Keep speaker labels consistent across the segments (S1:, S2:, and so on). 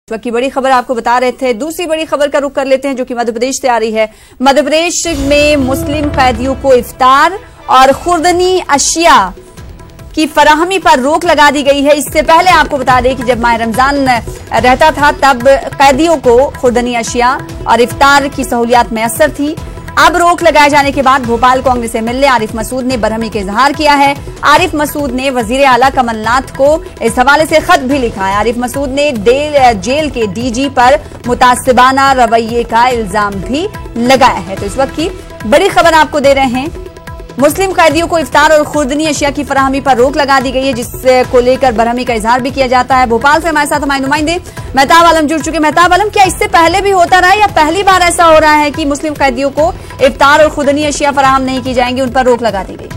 S1: इस वक्त की बड़ी खबर आपको बता रहे थे। दूसरी बड़ी खबर का रुख कर लेते हैं जो कि मध्य प्रदेश से आ रही है। मध्य प्रदेश में मुस्लिम कैदियों को इफ्तार और खुर्दनी अशिया की फराहमी पर रोक लगा दी गई है। इससे पहले आपको बता दें कि जब माह रमजान रहता था तब कैदियों को खुर्दनी अशिया और इफ्तार की सहूलियत मैसर थी। अब रोक लगाए जाने के बाद भोपाल कांग्रेस एमएलए आरिफ मसूद ने बरहमी का इजहार किया है। आरिफ मसूद ने वजीर आला कमलनाथ को इस हवाले से खत भी लिखा है। आरिफ मसूद ने जेल के डीजी पर मुतासिबाना रवैये का इल्जाम भी लगाया है। तो इस वक्त की बड़ी खबर आपको दे रहे हैं। मुस्लिम कैदियों को इफ्तार और खुर्दनी अशिया की फराहमी पर रोक लगा दी गई है, जिसको लेकर बरहमी का इजहार भी किया जाता है। भोपाल से हमारे साथ हमारे नुमाइंदे मेहताब आलम जुड़ चुके। मेहताब आलम, क्या इससे पहले भी होता रहा या पहली बार ऐसा हो रहा है कि मुस्लिम कैदियों को इफ्तार और खुर्दनी अशिया फराहम नहीं की जाएंगी, उन पर रोक लगा दी गई?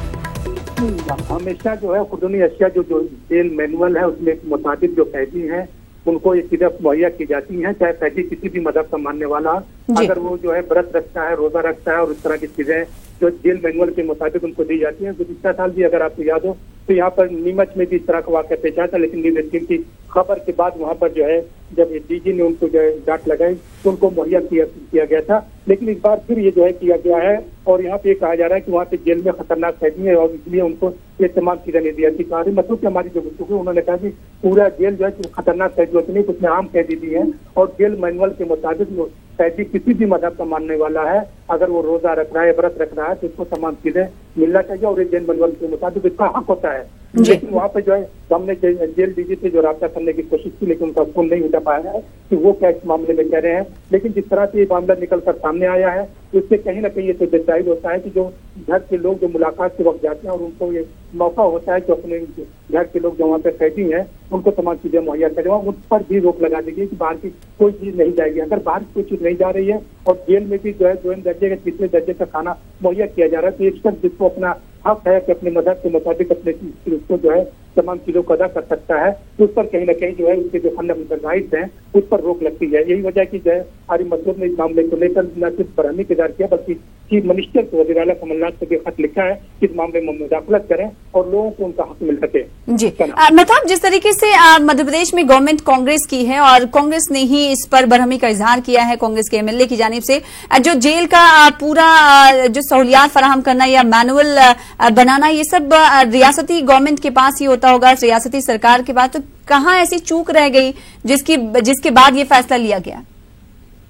S2: हमेशा जो है खुर्दनी अशिया जो जेल मैनुअल है उसमें मुताबिक जो कैदी हैं उनको ये चीजें मुहैया की जाती हैं, चाहे कैदी किसी भी मजहब का मानने वाला, अगर वो जो है व्रत रखता है, रोजा रखता है और इस तरह की चीजें जो जेल मैनुअल के मुताबिक उनको दी जाती हैं। गुज़िश्ता साल भी अगर आपको याद हो तो यहाँ पर नीमच में भी इस तरह का वाक़या पेश आया था, लेकिन न्यूज़ 18 की खबर के बाद वहाँ पर जो है जब डीजी ने उनको जो है डांट लगाई तो उनको मुहैया किया गया था। लेकिन इस बार फिर ये जो है किया गया है और यहाँ पे कहा जा रहा है कि वहाँ पे जेल में खतरनाक कैदी है और इसलिए उनको ये तमाम चीजें नहीं दी जाती। कहा मतलब कि हमारी जो गुफ्तगू है उन्होंने कहा कि पूरा जेल जो है खतरनाक कैदी होती नहीं, कुछ आम कैदी भी है और जेल मैनुअल के मुताबिक कैदी किसी भी मजहब का मानने वाला है, अगर वो रोजा रख रहा है, व्रत रख रहा है तो उसको तमाम चीजें मिलना चाहिए और जेल मैनुअल के मुताबिक इसका हक होता है। लेकिन वहाँ पे जो है हमने जेल डीजी से जो राब्ता करने की कोशिश की लेकिन उनका फोन नहीं उठा पाया है कि वो क्या इस मामले में कह रहे हैं। लेकिन जिस तरह से ये मामला निकल कर सामने आया है उससे कहीं ना कहीं ये तो डिसाइड होता है कि जो घर के लोग जो मुलाकात के वक्त जाते हैं और उनको ये मौका होता है कि अपने घर के लोग जो वहाँ पे कैदी हैं उनको तमाम चीजें मुहैया करें, उन पर भी रोक लगा दी गई कि बाहर की कोई चीज नहीं जाएगी। अगर बाहर की कोई चीज नहीं जा रही है और जेल में भी जो है 2 दर्जे का 3 दर्जे का खाना मुहैया किया जा रहा है तो एक शख्स जिसको अपना हक है कि अपने मजहब के मुताबिक अपने उसको जो है तमाम चीजों को अदा कर सकता है तो उस पर कहीं ना कहीं जो है उसके जो फंडामेंटल राइट्स हैं उस पर रोक लगती है। यही वजह की जो है आरिफ मसूद ने इस मामले को लेकर न सिर्फ बरहमी का इजहार किया बल्कि चीफ मिनिस्टर को वज़ीर आला कमलनाथ को भी खत लिखा है कि इस मामले में मुदाखलत करें और लोगों को उनका हक मिल सके।
S1: जी मेहताब, जिस तरीके से मध्य प्रदेश में गवर्नमेंट कांग्रेस की है और कांग्रेस ने ही इस पर बरहमी का इजहार किया है, कांग्रेस के एमएलए की जानिब से जो जेल का पूरा जो सहूलियात फराहम करना या मैनुअल बनाना ये सब रियासती गवर्नमेंट के पास ही होता होगा, रियासती सरकार के पास, तो कहाँ ऐसी चूक रह गई जिसके बाद ये फैसला लिया गया?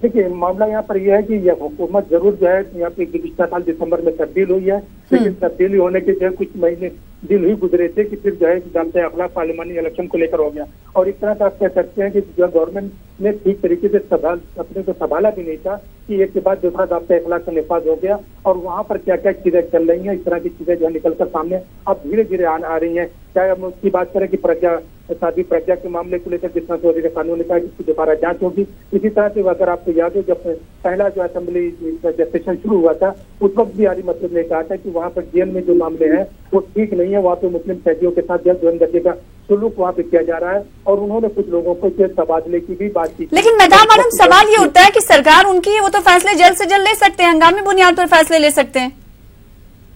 S2: देखिए मामला यहाँ पर यह है कि यह हुकूमत जरूर जो है यहाँ पे गुज़िश्ता साल दिसंबर में तब्दील हुई है, लेकिन तब्दीली होने के जो है कुछ महीने दिन ही गुजरे थे कि फिर जो है दामते अखलाक पार्लिमानी इलेक्शन को लेकर हो गया और इस तरह से आप कह सकते हैं कि जो गवर्नमेंट ने ठीक तरीके से अपने को संभाला भी नहीं था कि एक के बाद दूसरा दामते अखलाक का निफाज हो गया और वहाँ पर क्या क्या चीजें चल रही हैं, इस तरह की चीजें जो निकल कर सामने अब धीरे धीरे आ रही हैं। चाहे हम उसकी बात करें कि प्रज्ञा के मामले को लेकर जिस तरह से वज़ीर कानून ने कहा कि इसकी दोबारा जांच होगी, इसी तरह से अगर आपको याद हो जब पहला जो असेंबली सेशन शुरू हुआ था उस वक्त भी आरिफ मसूद ने कहा था कि वहाँ पर जेल में जो मामले हैं वो ठीक नहीं है, वहाँ पे मुस्लिम कैदियों के साथ जल्द दर्जे का सुलूक वहाँ पे किया जा रहा है और उन्होंने कुछ लोगों को तबादले की भी बात की।
S1: लेकिन मेहताब आलम, सवाल ये उठता है कि सरकार उनकी है, वो तो फैसले जल्द से जल्द ले सकते हैं, हंगामी बुनियाद पर फैसले ले सकते हैं।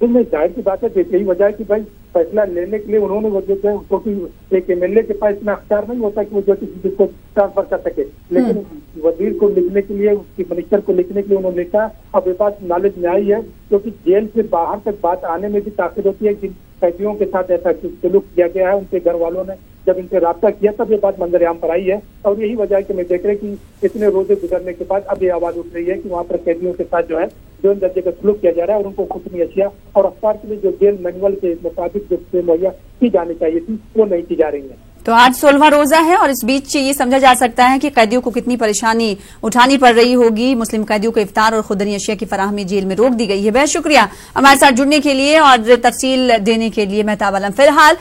S2: तो मैं जाहिर की बात है यही वजह है कि भाई फैसला लेने के लिए उन्होंने वो जो है क्योंकि एक एमएलए के पास इतना अख्तियार नहीं होता कि वो जो किसी चीज को ट्रांसफर कर सके, लेकिन वजीर को लिखने के लिए, उसकी मिनिस्टर को लिखने के लिए उन्होंने लिखा। अब ये बात नॉलेज में आई है क्योंकि जेल से बाहर तक बात आने में भी ताकत होती है कि कैदियों के साथ ऐसा सलूक किया गया है, उनके घर वालों ने जब इनसे राब्ता किया तब ये बात मंजर-ए-आम पर आई है और यही वजह है कि मैं देख रहे कि इतने रोजे गुजरने के बाद अब ये आवाज उठ रही है कि वहाँ पर कैदियों के साथ जो है 2 दर्जे का सलूक किया जा रहा है और उनको खुर्दनी अशिया और अफ्तार के लिए जो जेल मैनुअल के मुताबिक जो मुहैया की जानी चाहिए थी वो नहीं की जा रही है।
S1: तो आज 16वां रोजा है और इस बीच ये समझा जा सकता है कि कैदियों को कितनी परेशानी उठानी पड़ रही होगी। मुस्लिम कैदियों को इफ्तार और खुर्दनी अशिया की फराहमी जेल में रोक दी गई है। बहुत शुक्रिया हमारे साथ जुड़ने के लिए और तफसील देने के लिए मेहताब आलम। फिलहाल